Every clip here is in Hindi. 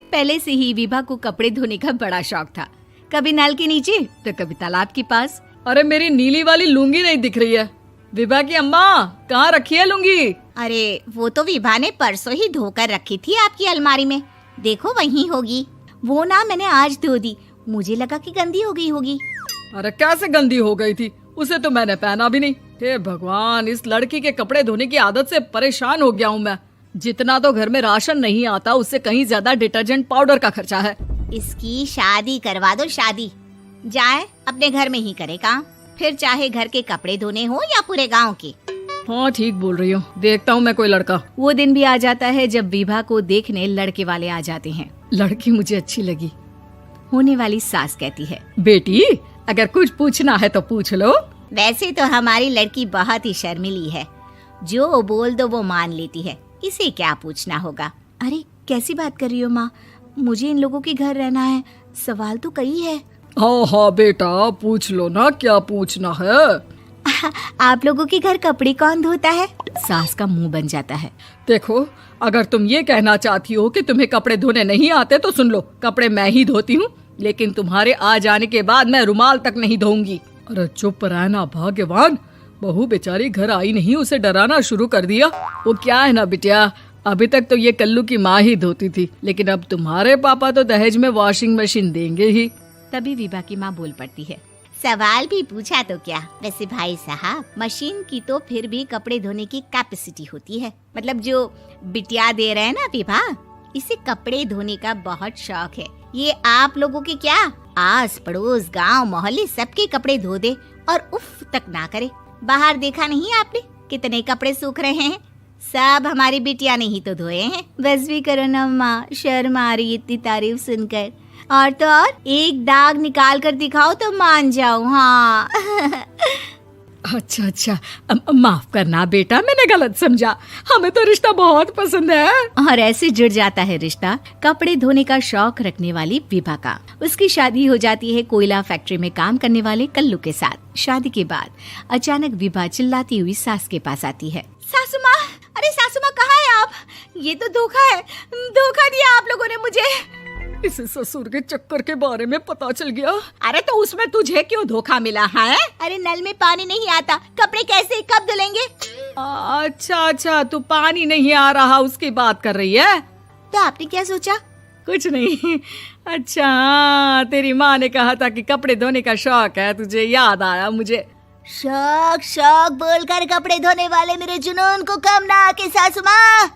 पहले से ही विभा को कपड़े धोने का बड़ा शौक था। कभी नल के नीचे तो कभी तालाब के पास। अरे मेरी नीली वाली लुंगी नहीं दिख रही है। विभा की अम्मा, कहाँ रखी है लुंगी? अरे वो तो विभा ने परसों ही धोकर रखी थी आपकी अलमारी में, देखो वहीं होगी। वो ना मैंने आज धो दी, मुझे लगा कि गंदी हो गई होगी। अरे कैसे गंदी हो गई थी? उसे तो मैंने पहना भी नहीं। हे भगवान, इस लड़की के कपड़े धोने की आदत से परेशान हो गया हूँ मैं। जितना तो घर में राशन नहीं आता, उससे कहीं ज्यादा डिटर्जेंट पाउडर का खर्चा है। इसकी शादी करवा दो, शादी। जाए अपने घर में ही करे काम, फिर चाहे घर के कपड़े धोने हो या पूरे गांव के। हाँ ठीक बोल रही हो, देखता हूँ मैं कोई लड़का। वो दिन भी आ जाता है जब विभा को देखने लड़के वाले आ जाते हैं। लड़की मुझे अच्छी लगी। होने वाली सास कहती है, बेटी अगर कुछ पूछना है तो पूछ लो। वैसे तो हमारी लड़की बहुत ही शर्मीली है, जो बोल दो वो मान लेती है, इसे क्या पूछना होगा। अरे कैसी बात कर रही हो माँ, मुझे इन लोगों के घर रहना है, सवाल तो कई है। हाँ हाँ बेटा, पूछ लो ना, क्या पूछना है। आप लोगों के घर कपड़े कौन धोता है? सास का मुंह बन जाता है। देखो, अगर तुम ये कहना चाहती हो कि तुम्हें कपड़े धोने नहीं आते तो सुन लो, कपड़े मैं ही धोती हूँ, लेकिन तुम्हारे आ जाने के बाद मैं रुमाल तक नहीं धोऊंगी। अरे चुप रहना भाग्यवान, बहू बेचारी घर आई नहीं, उसे डराना शुरू कर दिया। वो क्या है ना बिटिया, अभी तक तो ये कल्लू की माँ ही धोती थी, लेकिन अब तुम्हारे पापा तो दहेज में वॉशिंग मशीन देंगे ही। तभी विभा की माँ बोल पड़ती है, सवाल भी पूछा तो क्या। वैसे भाई साहब, मशीन की तो फिर भी कपड़े धोने की कैपेसिटी होती है। मतलब जो बिटिया दे रहे हैं ना विभा, इसे कपड़े धोने का बहुत शौक है। ये आप लोगों के क्या, आस पड़ोस गांव मोहल्ले सबके कपड़े धो दे और उफ तक ना करे। बाहर देखा नहीं आपने कितने कपड़े सूख रहे हैं? सब हमारी बिटिया ने ही तो धोए हैं। बस भी करो ना माँ, शर्म आ रही इतनी तारीफ सुनकर। और तो और एक दाग निकाल कर दिखाओ तो मान जाओ। हाँ अच्छा, माफ करना बेटा, मैंने गलत समझा। हमें तो रिश्ता बहुत पसंद है। और ऐसे जुड़ जाता है रिश्ता कपड़े धोने का शौक रखने वाली विभा का। उसकी शादी हो जाती है कोयला फैक्ट्री में काम करने वाले कल्लू के साथ। शादी के बाद अचानक विभा चिल्लाती हुई सास के पास आती है। सासू माँ, अरे सासू माँ कहाँ है आप? ये तो धोखा है, धोखा दिया आप लोगों ने मुझे। इसे ससुर के चक्कर के बारे में पता चल गया। अरे तो उसमें तुझे क्यों धोखा मिला है? अरे नल में पानी नहीं आता, कपड़े कैसे कब धुलेंगे? अच्छा, तू पानी नहीं आ रहा उसकी बात कर रही है। तो आपने क्या सोचा? कुछ नहीं। अच्छा, तेरी माँ ने कहा था कि कपड़े धोने का शौक है तुझे, याद आया मुझे। शौक बोलकर कपड़े धोने वाले मेरे जुनून को कम ना आके सासू माँ,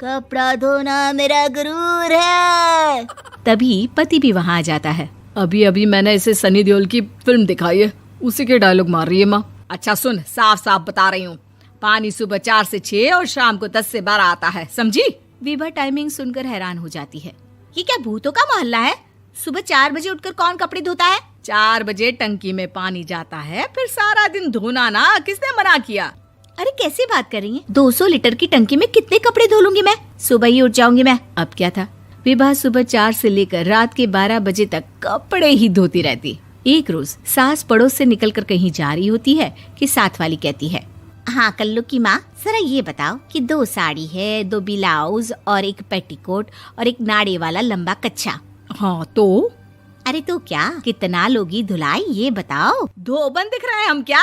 कपड़ा धोना मेरा गुरूर है। तभी पति भी वहाँ आ जाता है। अभी मैंने इसे सनी देओल की फिल्म दिखाई है, उसी के डायलॉग मार रही है माँ। अच्छा सुन, साफ बता रही हूँ, पानी सुबह 4 से 6 और शाम को 10 से 12 आता है, समझी? विभा टाइमिंग सुनकर हैरान हो जाती है। ये क्या भूतों का मोहल्ला है? सुबह 4 बजे उठकर कौन कपड़े धोता है? 4 बजे टंकी में पानी जाता है, फिर सारा दिन धोना ना, किसने मना किया? अरे कैसी बात कर रही हैं? 200 लीटर की टंकी में कितने कपड़े धो लूंगी मैं? सुबह ही उठ जाऊंगी मैं। अब क्या था, विभा सुबह 4 से लेकर रात के 12 बजे तक कपड़े ही धोती रहती। एक रोज सास पड़ोस से निकलकर कहीं जा रही होती है कि साथ वाली कहती है, हाँ कल्लू की माँ, जरा ये बताओ कि 2 साड़ी है, 2 ब्लाउज और एक पेटीकोट और एक नाड़े वाला लंबा कच्छा। हाँ तो? अरे तो क्या, कितना लोगी धुलाई ये बताओ। धोबन दिख रहे हैं हम क्या?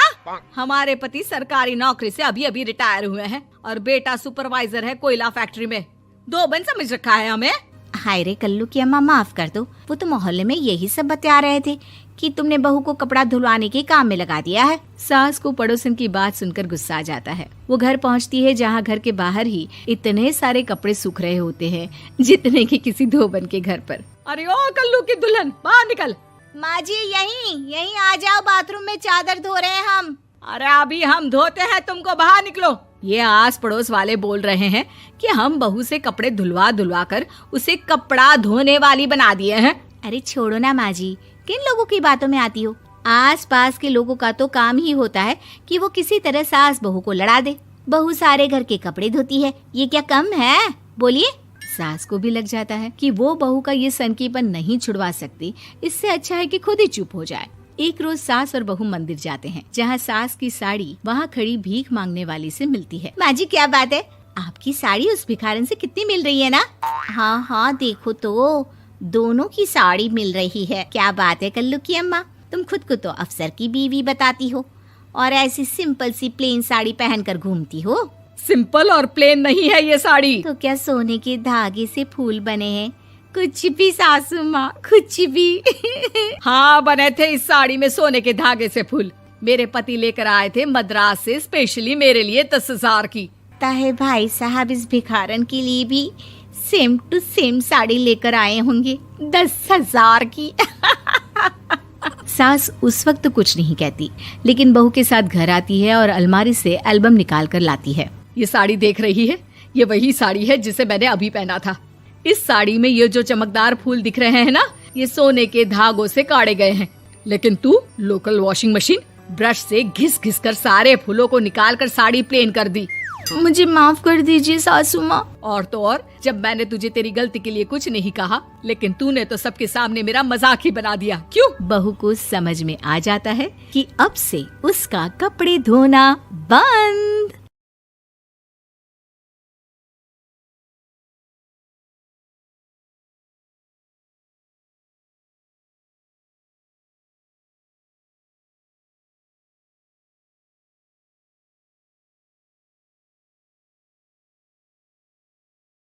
हमारे पति सरकारी नौकरी से अभी रिटायर हुए हैं और बेटा सुपरवाइजर है कोयला फैक्ट्री में। धोबन समझ रखा है हमें। हाय रे कल्लू की अम्मा, माफ कर दो, वो तो मोहल्ले में यही सब बता रहे थे कि तुमने बहू को कपड़ा धुलवाने के काम में लगा दिया है। सास को पड़ोसन की बात सुनकर गुस्सा आ जाता है। वो घर पहुंचती है जहां घर के बाहर ही इतने सारे कपड़े सूख रहे होते हैं जितने कि किसी धोबन के घर पर। अरे ओ कल्लू की दुल्हन, बाहर निकल। माँ जी यहीं आ जाओ, बाथरूम में चादर धो रहे हैं हम। अरे अभी हम धोते हैं, तुमको बाहर निकलो। ये आस पड़ोस वाले बोल रहे हैं कि हम बहू से कपड़े धुलवा कर उसे कपड़ा धोने वाली बना दिए हैं। अरे छोड़ो ना माँ जी, किन लोगों की बातों में आती हो? आस पास के लोगों का तो काम ही होता है कि वो किसी तरह सास बहू को लड़ा दे। बहू सारे घर के कपड़े धोती है, ये क्या कम है? बोलिए। सास को भी लग जाता है कि वो बहू का ये सनकीपन नहीं छुड़वा सकती, इससे अच्छा है कि खुद ही चुप हो जाए। एक रोज सास और बहू मंदिर जाते हैं, जहाँ सास की साड़ी वहाँ खड़ी भीख मांगने वाली से मिलती है। माँ जी क्या बात है, आपकी साड़ी उस भिखारन से कितनी मिल रही है ना? हाँ हाँ देखो तो, दोनों की साड़ी मिल रही है। क्या बात है कल्लू की अम्मा, तुम खुद को तो अफसर की बीवी बताती हो और ऐसी सिंपल सी प्लेन साड़ी पहनकर घूमती हो। सिंपल और प्लेन नहीं है ये साड़ी। तो क्या सोने के धागे से फूल बने हैं? कुछ भी सासू माँ, कुछ भी। हाँ, बने थे इस साड़ी में सोने के धागे से फूल। मेरे पति लेकर आए थे मद्रास से स्पेशली मेरे लिए 10,000 की। ताहे भाई साहब इस भिखारन के लिए भी सेम टू सेम साड़ी लेकर आए होंगे 10,000 की। सास उस वक्त तो कुछ नहीं कहती, लेकिन बहू के साथ घर आती है और अलमारी से एल्बम निकाल कर लाती है। ये साड़ी देख रही है, ये वही साड़ी है जिसे मैंने अभी पहना था। इस साड़ी में ये जो चमकदार फूल दिख रहे हैं ना, ये सोने के धागों से काढ़े गए हैं। लेकिन तू लोकल वॉशिंग मशीन ब्रश से घिस घिस कर सारे फूलों को निकाल कर साड़ी प्लेन कर दी। मुझे माफ कर दीजिए सासू माँ। और तो और, जब मैंने तुझे तेरी गलती के लिए कुछ नहीं कहा, लेकिन तूने तो सबके सामने मेरा मजाक ही बना दिया। क्यों? बहू को समझ में आ जाता है कि अब से उसका कपड़े धोना बंद।